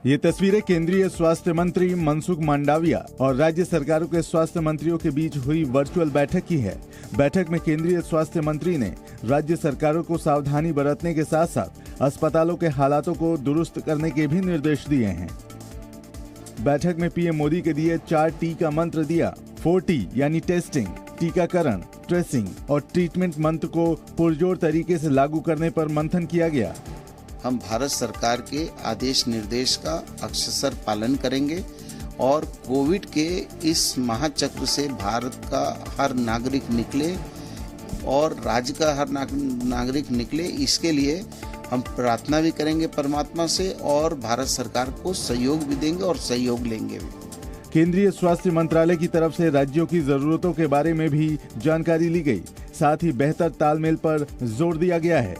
ये तस्वीरें केंद्रीय स्वास्थ्य मंत्री मनसुख मांडविया और राज्य सरकारों के स्वास्थ्य मंत्रियों के बीच हुई वर्चुअल बैठक की है। बैठक में केंद्रीय स्वास्थ्य मंत्री ने राज्य सरकारों को सावधानी बरतने के साथ साथ अस्पतालों के हालातों को दुरुस्त करने के भी निर्देश दिए हैं। बैठक में पीएम मोदी के दिए 4T का मंत्र दिया। 4T यानी टेस्टिंग, टीकाकरण, ट्रेसिंग और ट्रीटमेंट मंत्र को पुरजोर तरीके से लागू करने पर मंथन किया गया। हम भारत सरकार के आदेश निर्देश का अक्षरशः पालन करेंगे और कोविड के इस महाचक्र से भारत का हर नागरिक निकले और राज्य का हर नागरिक निकले, इसके लिए हम प्रार्थना भी करेंगे परमात्मा से और भारत सरकार को सहयोग भी देंगे और सहयोग लेंगे भी। केंद्रीय स्वास्थ्य मंत्रालय की तरफ से राज्यों की जरूरतों के बारे में भी जानकारी ली गई। साथ ही बेहतर तालमेल पर जोर दिया गया है।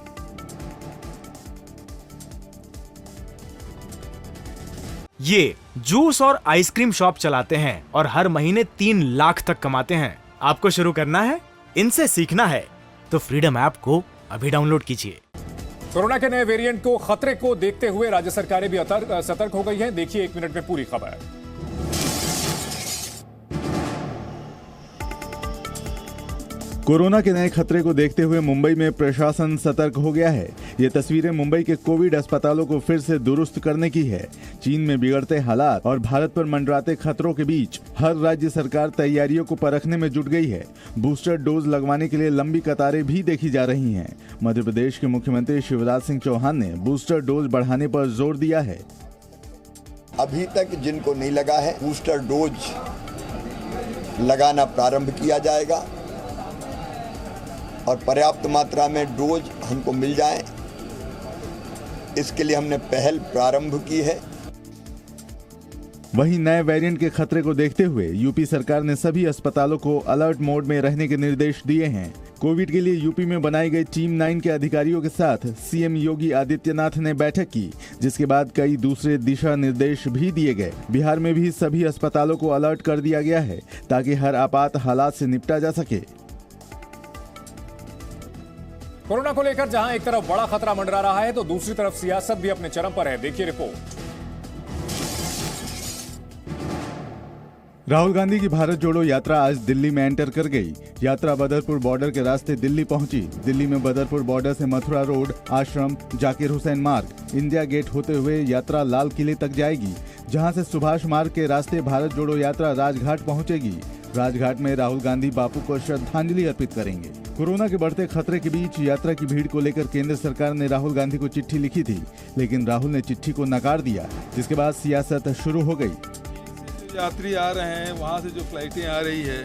ये जूस और आइसक्रीम शॉप चलाते हैं और हर महीने 3 लाख तक कमाते हैं। आपको शुरू करना है, इनसे सीखना है तो फ्रीडम ऐप को अभी डाउनलोड कीजिए। कोरोना के नए वेरिएंट को खतरे को देखते हुए राज्य सरकारें भी सतर्क हो गई हैं। देखिए 1 मिनट में पूरी खबर। कोरोना के नए खतरे को देखते हुए मुंबई में प्रशासन सतर्क हो गया है। ये तस्वीरें मुंबई के कोविड अस्पतालों को फिर से दुरुस्त करने की है। चीन में बिगड़ते हालात और भारत पर मंडराते खतरों के बीच हर राज्य सरकार तैयारियों को परखने में जुट गई है। बूस्टर डोज लगवाने के लिए लंबी कतारें भी देखी जा रही हैं। मध्य प्रदेश के मुख्यमंत्री शिवराज सिंह चौहान ने बूस्टर डोज बढ़ाने पर जोर दिया है। अभी तक जिनको नहीं लगा है, बूस्टर डोज लगाना प्रारंभ किया जाएगा और पर्याप्त मात्रा में डोज हमको मिल जाए, इसके लिए हमने पहल प्रारंभ की है। वहीं नए वेरिएंट के खतरे को देखते हुए यूपी सरकार ने सभी अस्पतालों को अलर्ट मोड में रहने के निर्देश दिए हैं। कोविड के लिए यूपी में बनाई गई टीम 9 के अधिकारियों के साथ सीएम योगी आदित्यनाथ ने बैठक की, जिसके बाद कई दूसरे दिशा निर्देश भी दिए गए। बिहार में भी सभी अस्पतालों को अलर्ट कर दिया गया है ताकि हर आपात हालात से निपटा जा सके। कोरोना को लेकर जहां एक तरफ बड़ा खतरा मंडरा रहा है तो दूसरी तरफ सियासत भी अपने चरम पर है। देखिए रिपोर्ट। राहुल गांधी की भारत जोड़ो यात्रा आज दिल्ली में एंटर कर गई। यात्रा बदरपुर बॉर्डर के रास्ते दिल्ली पहुंची। दिल्ली में बदरपुर बॉर्डर से मथुरा रोड, आश्रम, जाकिर हुसैन मार्ग, इंडिया गेट होते हुए यात्रा लाल किले तक जाएगी, जहां से सुभाष मार्ग के रास्ते भारत जोड़ो यात्रा राजघाट पहुंचेगी। राजघाट में राहुल गांधी बापू को श्रद्धांजलि अर्पित करेंगे। कोरोना के बढ़ते खतरे के बीच यात्रा की भीड़ को लेकर केंद्र सरकार ने राहुल गांधी को चिट्ठी लिखी थी, लेकिन राहुल ने चिट्ठी को नकार दिया, जिसके बाद सियासत शुरू हो गई। यात्री आ रहे हैं, वहाँ से जो फ्लाइटें आ रही है,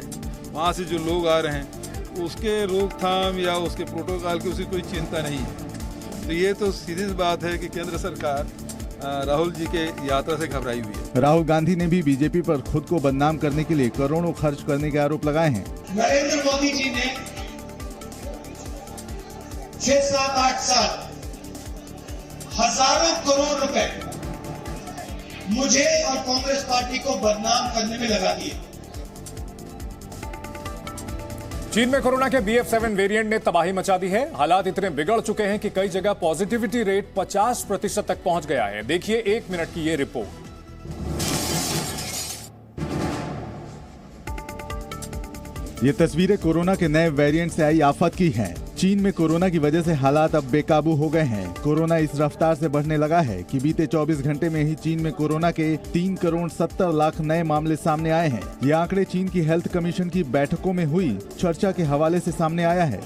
वहाँ से जो लोग आ रहे हैं, उसके रोकथाम या उसके प्रोटोकॉल की उसकी कोई चिंता नहीं है। तो ये तो सीधी सी बात है कि केंद्र सरकार राहुल जी के यात्रा से घबराई हुई है। राहुल गांधी ने भी बीजेपी पर खुद को बदनाम करने के लिए करोड़ों खर्च करने के आरोप लगाए हैं। नरेंद्र मोदी जी ने 6, 7, 8 साल हजारों करोड़ रुपए मुझे और कांग्रेस पार्टी को बदनाम करने में लगा दिए। चीन में कोरोना के BF7 वेरिएंट ने तबाही मचा दी है। हालात इतने बिगड़ चुके हैं कि कई जगह पॉजिटिविटी रेट 50% तक पहुंच गया है। देखिए 1 मिनट की ये रिपोर्ट। ये तस्वीरें कोरोना के नए वेरिएंट से आई आफत की हैं। चीन में कोरोना की वजह से हालात अब बेकाबू हो गए हैं। कोरोना इस रफ्तार से बढ़ने लगा है कि बीते 24 घंटे में ही चीन में कोरोना के 3 करोड़ 70 लाख नए मामले सामने आए हैं। ये आंकड़े चीन की हेल्थ कमीशन की बैठकों में हुई चर्चा के हवाले से सामने आया है।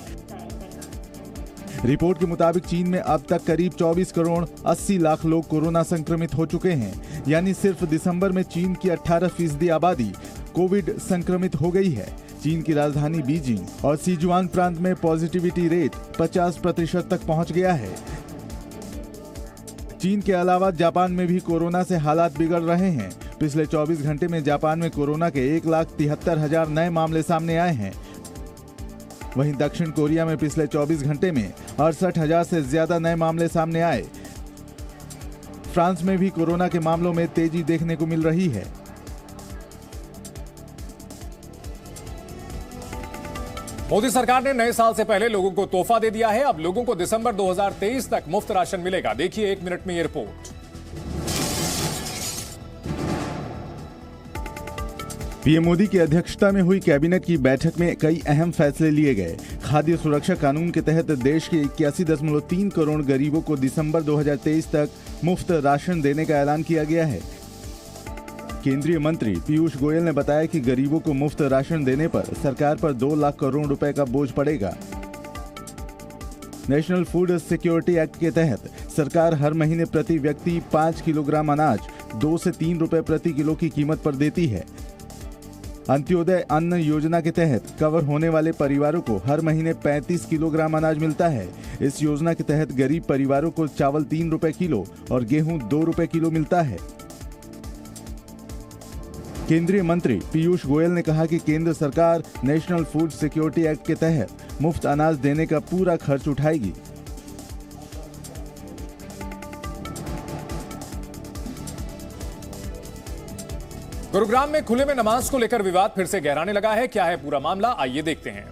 रिपोर्ट के मुताबिक चीन में अब तक करीब 24 करोड़ 80 लाख लोग कोरोना संक्रमित हो चुके हैं, यानी सिर्फ दिसंबर में चीन की 18% आबादी कोविड संक्रमित हो गई है। चीन की राजधानी बीजिंग और सिजुआन प्रांत में पॉजिटिविटी रेट 50% तक पहुंच गया है। चीन के अलावा जापान में भी कोरोना से हालात बिगड़ रहे हैं। पिछले 24 घंटे में जापान में कोरोना के 1,73,000 नए मामले सामने आए हैं। वहीं दक्षिण कोरिया में पिछले 24 घंटे में 68,000 से ज्यादा नए मामले सामने आए। फ्रांस में भी कोरोना के मामलों में तेजी देखने को मिल रही है। मोदी सरकार ने नए साल से पहले लोगों को तोहफा दे दिया है। अब लोगों को दिसंबर 2023 तक मुफ्त राशन मिलेगा। देखिए 1 मिनट में ये रिपोर्ट। पीएम मोदी की अध्यक्षता में हुई कैबिनेट की बैठक में कई अहम फैसले लिए गए। खाद्य सुरक्षा कानून के तहत देश के 81.3 करोड़ गरीबों को दिसंबर 2023 तक मुफ्त राशन देने का ऐलान किया गया है। केंद्रीय मंत्री पीयूष गोयल ने बताया कि गरीबों को मुफ्त राशन देने पर सरकार पर 2 लाख करोड़ रुपए का बोझ पड़ेगा। नेशनल फूड सिक्योरिटी एक्ट के तहत सरकार हर महीने प्रति व्यक्ति 5 किलोग्राम अनाज 2 से 3 रुपए प्रति किलो की कीमत पर देती है। अंत्योदय अन्न योजना के तहत कवर होने वाले परिवारों को हर महीने 35 किलोग्राम अनाज मिलता है। इस योजना के तहत गरीब परिवारों को चावल 3 रुपए किलो और गेहूं 2 रुपए किलो मिलता है। केंद्रीय मंत्री पीयूष गोयल ने कहा कि केंद्र सरकार नेशनल फूड सिक्योरिटी एक्ट के तहत मुफ्त अनाज देने का पूरा खर्च उठाएगी। गुरुग्राम में खुले में नमाज को लेकर विवाद फिर से गहराने लगा है। क्या है पूरा मामला, आइए देखते हैं।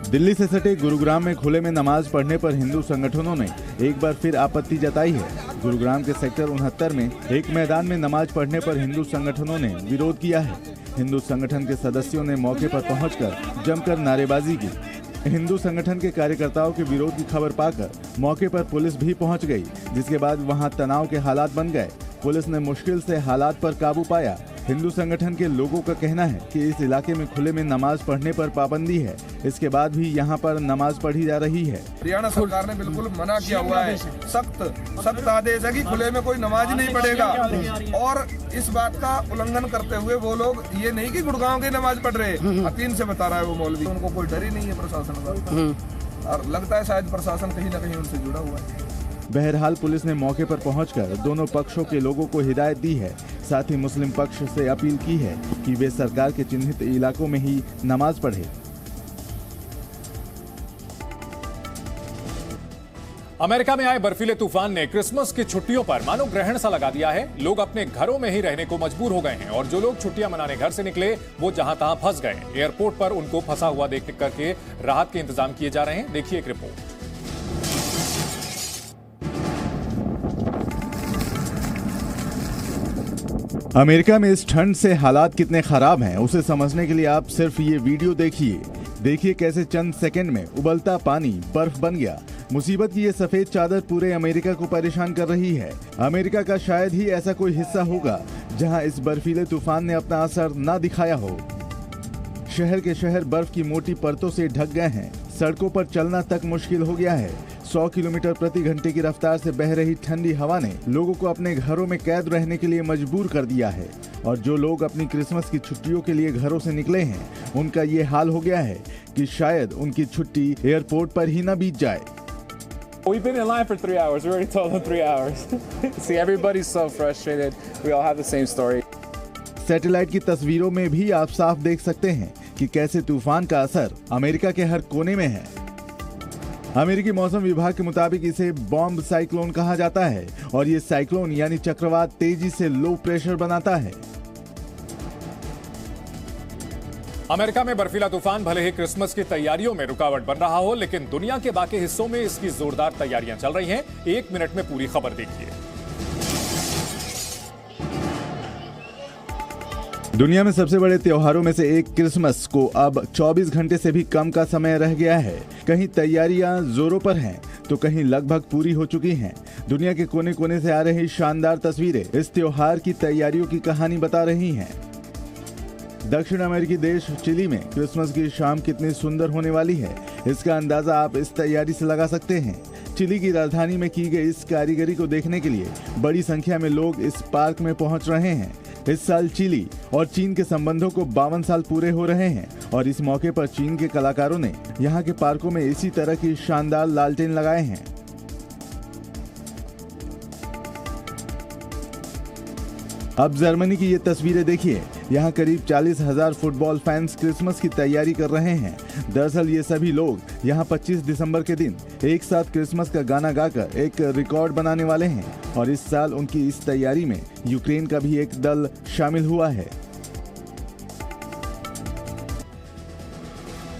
दिल्ली से सटे गुरुग्राम में खुले में नमाज पढ़ने पर हिंदू संगठनों ने एक बार फिर आपत्ति जताई है। गुरुग्राम के सेक्टर 69 में एक मैदान में नमाज पढ़ने पर हिंदू संगठनों ने विरोध किया है। हिंदू संगठन के सदस्यों ने मौके पर पहुंचकर जमकर नारेबाजी की। हिंदू संगठन के कार्यकर्ताओं के विरोध की खबर पाकर मौके पर पुलिस भी पहुंच गई, जिसके बाद वहां तनाव के हालात बन गए। पुलिस ने मुश्किल से हालात पर काबू पाया। हिंदू संगठन के लोगों का कहना है कि इस इलाके में खुले में नमाज पढ़ने पर पाबंदी है, इसके बाद भी यहां पर नमाज पढ़ी जा रही है। हरियाणा सरकार ने बिल्कुल मना किया हुआ है, सख्त आदेश है कि खुले में कोई नमाज नहीं पढ़ेगा। और इस बात का उल्लंघन करते हुए वो लोग ये नहीं कि गुड़गांव की नमाज पढ़ रहे, हतीन से बता रहा है वो मौलवी। उनको कोई डर ही नहीं है प्रशासन का, और लगता है शायद प्रशासन कहीं न कहीं उनसे जुड़ा हुआ है। बहरहाल पुलिस ने मौके पर पहुंचकर दोनों पक्षों के लोगों को हिदायत दी है। साथ ही मुस्लिम पक्ष से अपील की है कि वे सरकार के चिन्हित इलाकों में ही नमाज पढ़े। अमेरिका में आए बर्फीले तूफान ने क्रिसमस की छुट्टियों पर मानो ग्रहण सा लगा दिया है। लोग अपने घरों में ही रहने को मजबूर हो गए हैं और जो लोग छुट्टियां मनाने घर से निकले वो जहां तहां फंस गए। एयरपोर्ट पर उनको फंसा हुआ देख करके राहत के इंतजाम किए जा रहे हैं। देखिए एक रिपोर्ट। अमेरिका में इस ठंड से हालात कितने खराब हैं उसे समझने के लिए आप सिर्फ ये वीडियो देखिए कैसे चंद सेकंड में उबलता पानी बर्फ बन गया। मुसीबत की ये सफेद चादर पूरे अमेरिका को परेशान कर रही है। अमेरिका का शायद ही ऐसा कोई हिस्सा होगा जहां इस बर्फीले तूफान ने अपना असर ना दिखाया हो। शहर के शहर बर्फ की मोटी परतों से ढक गए हैं। सड़कों पर चलना तक मुश्किल हो गया है। 100 किलोमीटर प्रति घंटे की रफ्तार से बह रही ठंडी हवा ने लोगों को अपने घरों में कैद रहने के लिए मजबूर कर दिया है। और जो लोग अपनी क्रिसमस की छुट्टियों के लिए घरों से निकले हैं, उनका ये हाल हो गया है कि शायद उनकी छुट्टी एयरपोर्ट पर ही न बीत जाए। We've been in line for 3 hours. We already told them 3 hours. See, everybody's so frustrated. We all have the same story. Satellite की तस्वीरों में भी आप साफ देख सकते हैं कि कैसे तूफान का असर अमेरिका के हर कोने में है। अमेरिकी मौसम विभाग के मुताबिक इसे बॉम्ब साइक्लोन कहा जाता है और ये साइक्लोन यानी चक्रवात तेजी से लो प्रेशर बनाता है। अमेरिका में बर्फीला तूफान भले ही क्रिसमस की तैयारियों में रुकावट बन रहा हो, लेकिन दुनिया के बाकी हिस्सों में इसकी जोरदार तैयारियां चल रही हैं। 1 मिनट में पूरी खबर देखिए। दुनिया में सबसे बड़े त्योहारों में से एक क्रिसमस को अब 24 घंटे से भी कम का समय रह गया है। कहीं तैयारियां जोरों पर हैं तो कहीं लगभग पूरी हो चुकी हैं। दुनिया के कोने कोने से आ रही शानदार तस्वीरें इस त्योहार की तैयारियों की कहानी बता रही हैं। दक्षिण अमेरिकी देश चिली में क्रिसमस की शाम कितनी सुंदर होने वाली है, इसका अंदाजा आप इस तैयारी से लगा सकते हैं। चिली की राजधानी में की गई इस कारीगरी को देखने के लिए बड़ी संख्या में लोग इस पार्क में पहुंच रहे हैं। इस साल चिली और चीन के संबंधों को 52 साल पूरे हो रहे हैं और इस मौके पर चीन के कलाकारों ने यहाँ के पार्कों में इसी तरह की शानदार लालटेन लगाए हैं। अब जर्मनी की ये तस्वीरें देखिए। यहाँ करीब 40,000 फुटबॉल फैंस क्रिसमस की तैयारी कर रहे हैं। दरअसल ये सभी लोग यहाँ 25 दिसंबर के दिन एक साथ क्रिसमस का गाना गाकर एक रिकॉर्ड बनाने वाले हैं और इस साल उनकी इस तैयारी में यूक्रेन का भी एक दल शामिल हुआ है।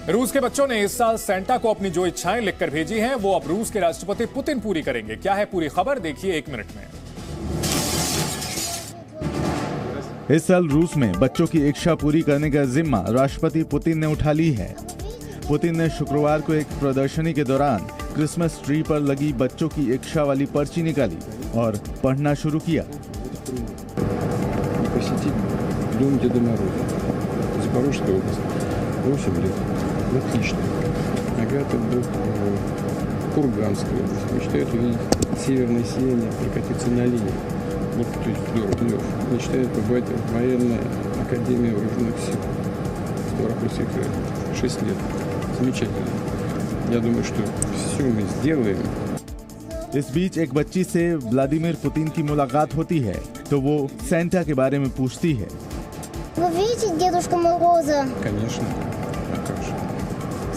रूस के बच्चों ने इस साल सेंटा को अपनी जो इच्छाएं लिखकर भेजी हैं वो अब रूस के राष्ट्रपति पुतिन पूरी करेंगे। क्या है पूरी खबर, देखिए 1 मिनट में। इस साल रूस में बच्चों की इच्छा पूरी करने का जिम्मा राष्ट्रपति पुतिन ने उठा ली है। पुतिन ने शुक्रवार को एक प्रदर्शनी के दौरान क्रिसमस ट्री पर लगी बच्चों की इच्छा वाली पर्ची निकाली और पढ़ना शुरू किया। Дом Деда Мороза, Запорожская область, 8 лет, отлично. Агата был Курганская область, мечтает увидеть северное сияние, прокатиться на линии. Вот, то есть Лев, мечтает побывать в военной академии вооруженных сил. Ставропольская, 6 лет. Замечательно. Я думаю, что все мы сделаем. इस बीच एक बच्ची से व्लादिमीर पुतिन की मुलाकात होती है तो वो सेंटा के बारे में पूछती है। Вы видите Дедушку Мороза? Конечно. А как же?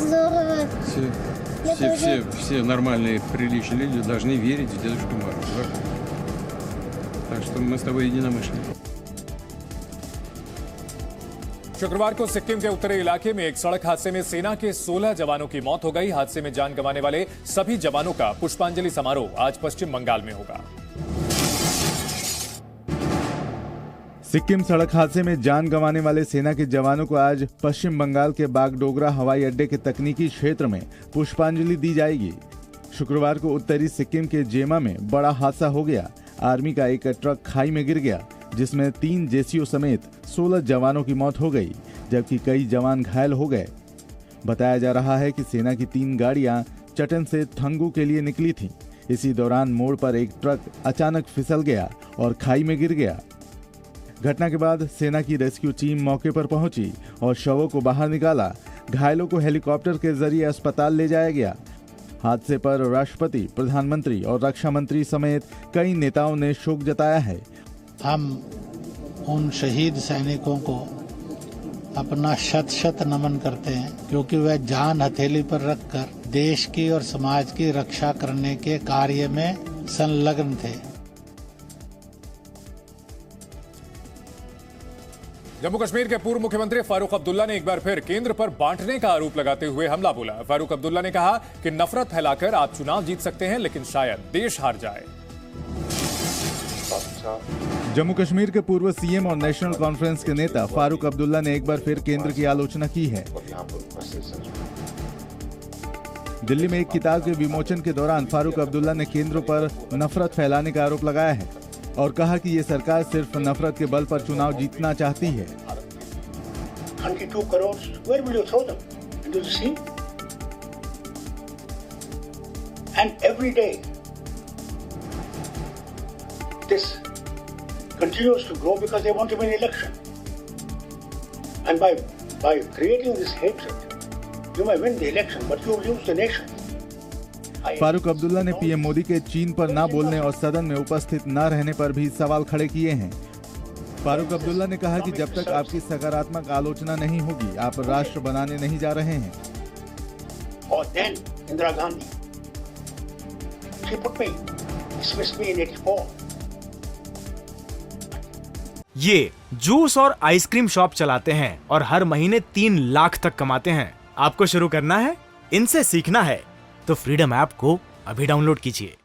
Здорово. Все нормальные, приличные люди должны верить в Дедушку Мороза. Так что мы с тобой единомышленники. शुक्रवार को सिक्किम के उत्तरी इलाके में एक सड़क हादसे में सेना के 16 जवानों की मौत हो गई। हादसे में जान गंवाने वाले सभी जवानों का पुष्पांजलि समारोह आज पश्चिम बंगाल में होगा। सिक्किम सड़क हादसे में जान गंवाने वाले सेना के जवानों को आज पश्चिम बंगाल के बागडोगरा हवाई अड्डे के तकनीकी क्षेत्र में पुष्पांजलि दी जाएगी। शुक्रवार को उत्तरी सिक्किम के जेमा में बड़ा हादसा हो गया। आर्मी का एक ट्रक खाई में गिर गया जिसमें 3 जेसीओ समेत 16 जवानों की मौत हो गई, जबकि कई जवान घायल हो गए। बताया जा रहा है कि सेना की 3 गाड़ियां चटन से थंगू के लिए निकली थीं। इसी दौरान मोड़ पर एक ट्रक अचानक फिसल गया और खाई में गिर गया। घटना के बाद सेना की रेस्क्यू टीम मौके पर पहुंची और शवों को बाहर निकाला। घायलों को हेलीकॉप्टर के जरिए अस्पताल ले जाया गया। हादसे पर राष्ट्रपति, प्रधानमंत्री और रक्षा मंत्री समेत कई नेताओं ने शोक जताया है। हम उन शहीद सैनिकों को अपना शत शत नमन करते हैं क्योंकि वह जान हथेली पर रखकर देश की और समाज की रक्षा करने के कार्य में संलग्न थे। जम्मू कश्मीर के पूर्व मुख्यमंत्री फारूक अब्दुल्ला ने एक बार फिर केंद्र पर बांटने का आरोप लगाते हुए हमला बोला। फारूक अब्दुल्ला ने कहा कि नफरत फैलाकर आप चुनाव जीत सकते हैं लेकिन शायद देश हार जाए। जम्मू कश्मीर के पूर्व सीएम और नेशनल कॉन्फ्रेंस के नेता फारूक अब्दुल्ला ने एक बार फिर केंद्र की आलोचना की है। दिल्ली में एक किताब के विमोचन के दौरान फारूक अब्दुल्ला ने केंद्र पर नफरत फैलाने का आरोप लगाया है और कहा कि ये सरकार सिर्फ नफरत के बल पर चुनाव जीतना चाहती है। 22 crore, where will you throw them? Into the sea? And every day this continues to grow because they want to win election. And by creating this hatred, you may win the election, but you will lose the nation. Farooq Abdullah ने PM Modi के चीन पर न बोलने और सदन में उपस्थित न रहने पर भी सवाल खड़े किए हैं। फारूक अब्दुल्ला ने कहा कि जब तक आपकी सकारात्मक आलोचना नहीं होगी, आप राष्ट्र बनाने नहीं जा रहे हैं। और then Indira Gandhi, she put me, dismissed me in 84. ये जूस और आइसक्रीम शॉप चलाते हैं और हर महीने 3 लाख तक कमाते हैं। आपको शुरू करना है, इनसे सीखना है तो फ्रीडम ऐप को अभी डाउनलोड कीजिए।